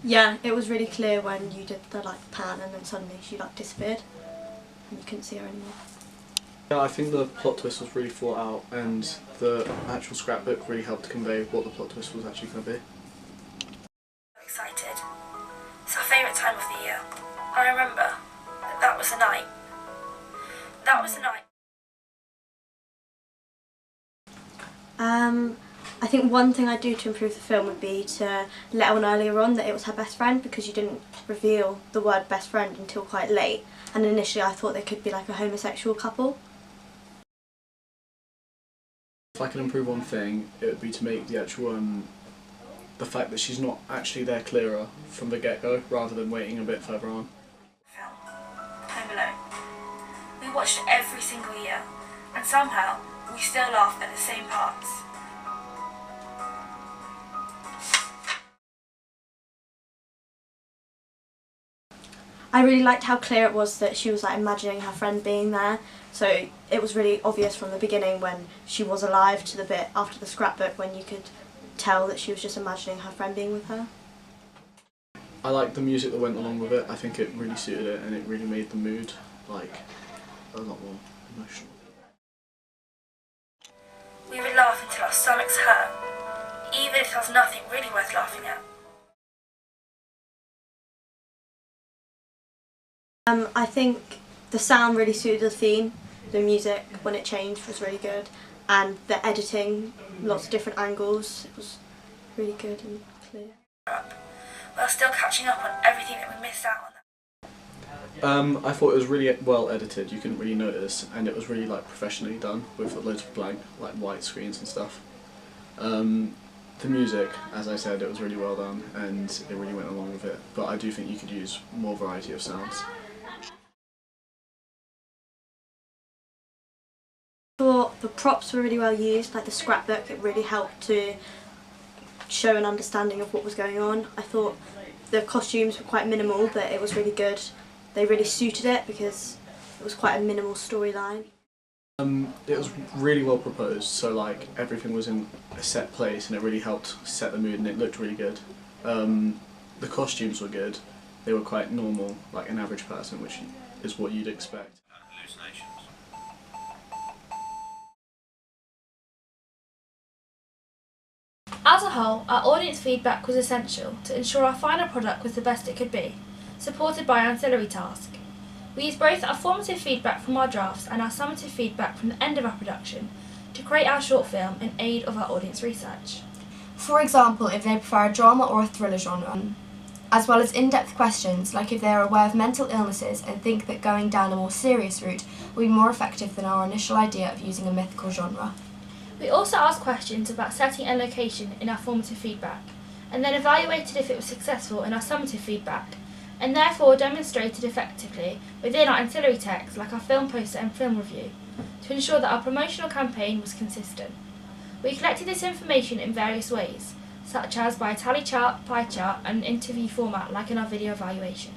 Yeah, it was really clear when you did the pan and then suddenly she disappeared and you couldn't see her anymore. Yeah, I think the plot twist was really thought out and the actual scrapbook really helped convey what the plot twist was actually going to be. Excited. It's our favourite time of the year. I remember that was the night. That was the night. I think one thing I'd do to improve the film would be to let on earlier on that it was her best friend, because you didn't reveal the word best friend until quite late, and initially I thought they could be like a homosexual couple. If I could improve one thing, it would be to make the actual the fact that she's not actually there clearer from the get-go, rather than waiting a bit further on. Home Alone. We watched it every single year, and somehow we still laugh at the same parts. I really liked how clear it was that she was imagining her friend being there, so it was really obvious from the beginning when she was alive to the bit after the scrapbook when you could tell that she was just imagining her friend being with her. I liked the music that went along with it. I think it really suited it and it really made the mood a lot more emotional. We would laugh until our stomachs hurt, even if there was nothing really worth laughing at. I think the sound really suited the theme. The music, when it changed, was really good, and the editing, lots of different angles, it was really good and clear. While still catching up on everything that we missed out on. I thought it was really well edited. You couldn't really notice, and it was really professionally done with loads of blank white screens and stuff. The music, as I said, it was really well done and it really went along with it, but I do think you could use more variety of sounds. I thought the props were really well used, like the scrapbook, it really helped to show an understanding of what was going on. I thought the costumes were quite minimal, but it was really good. They really suited it because it was quite a minimal storyline. It was really well proposed, so everything was in a set place and it really helped set the mood and it looked really good. The costumes were good, they were quite normal, like an average person, which is what you'd expect. Hallucinations. As a whole, our audience feedback was essential to ensure our final product was the best it could be, supported by ancillary tasks. We used both our formative feedback from our drafts and our summative feedback from the end of our production to create our short film in aid of our audience research. For example, if they prefer a drama or a thriller genre, as well as in-depth questions like if they are aware of mental illnesses and think that going down a more serious route will be more effective than our initial idea of using a mythical genre. We also asked questions about setting and location in our formative feedback, and then evaluated if it was successful in our summative feedback, and therefore demonstrated effectively within our ancillary text like our film poster and film review, to ensure that our promotional campaign was consistent. We collected this information in various ways, such as by a tally chart, pie chart and an interview format like in our video evaluation.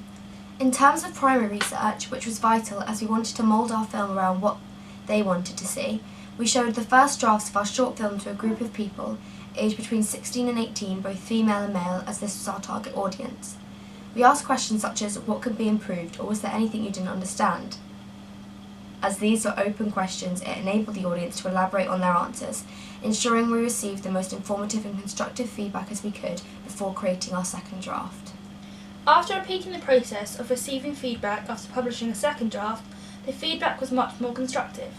In terms of primary research, which was vital as we wanted to mould our film around what they wanted to see, we showed the first drafts of our short film to a group of people aged between 16 and 18, both female and male, as this was our target audience. We asked questions such as what could be improved or was there anything you didn't understand? As these were open questions, it enabled the audience to elaborate on their answers, ensuring we received the most informative and constructive feedback as we could before creating our second draft. After repeating the process of receiving feedback after publishing a second draft, the feedback was much more constructive.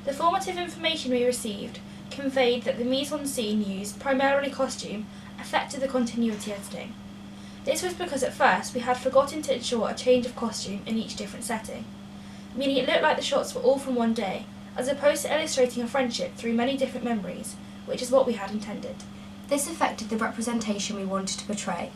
The formative information we received conveyed that the mise-en-scene used, primarily costume, affected the continuity editing. This was because at first we had forgotten to ensure a change of costume in each different setting, meaning it looked like the shots were all from one day, as opposed to illustrating a friendship through many different memories, which is what we had intended. This affected the representation we wanted to portray.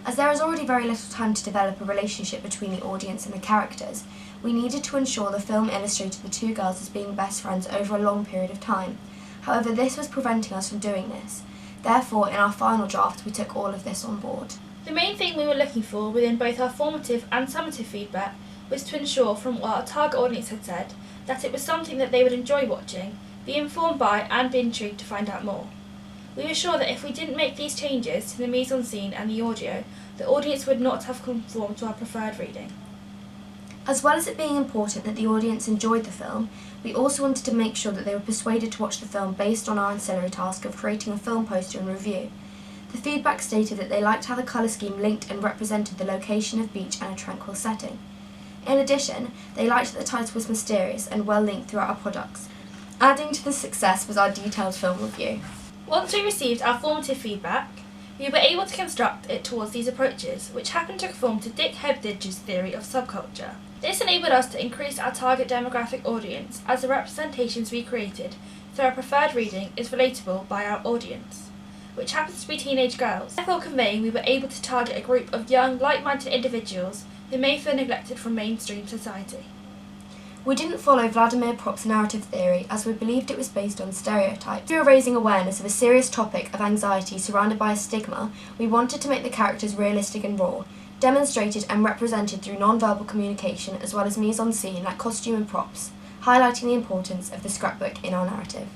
As there is already very little time to develop a relationship between the audience and the characters, we needed to ensure the film illustrated the two girls as being best friends over a long period of time. However, this was preventing us from doing this. Therefore, in our final draft, we took all of this on board. The main thing we were looking for within both our formative and summative feedback was to ensure, from what our target audience had said, that it was something that they would enjoy watching, be informed by and be intrigued to find out more. We were sure that if we didn't make these changes to the mise-en-scene and the audio, the audience would not have conformed to our preferred reading. As well as it being important that the audience enjoyed the film, we also wanted to make sure that they were persuaded to watch the film based on our ancillary task of creating a film poster and review. The feedback stated that they liked how the colour scheme linked and represented the location of beach and a tranquil setting. In addition, they liked that the title was mysterious and well linked throughout our products. Adding to the success was our detailed film review. Once we received our formative feedback, we were able to construct it towards these approaches, which happened to conform to Dick Hebditch's theory of subculture. This enabled us to increase our target demographic audience, as the representations we created through our preferred reading is relatable by our audience, which happens to be teenage girls, therefore conveying we were able to target a group of young, like-minded individuals who may feel neglected from mainstream society. We didn't follow Vladimir Prop's narrative theory as we believed it was based on stereotypes. Through raising awareness of a serious topic of anxiety surrounded by a stigma, we wanted to make the characters realistic and raw, demonstrated and represented through non-verbal communication as well as mise-en-scene like costume and props, highlighting the importance of the scrapbook in our narrative.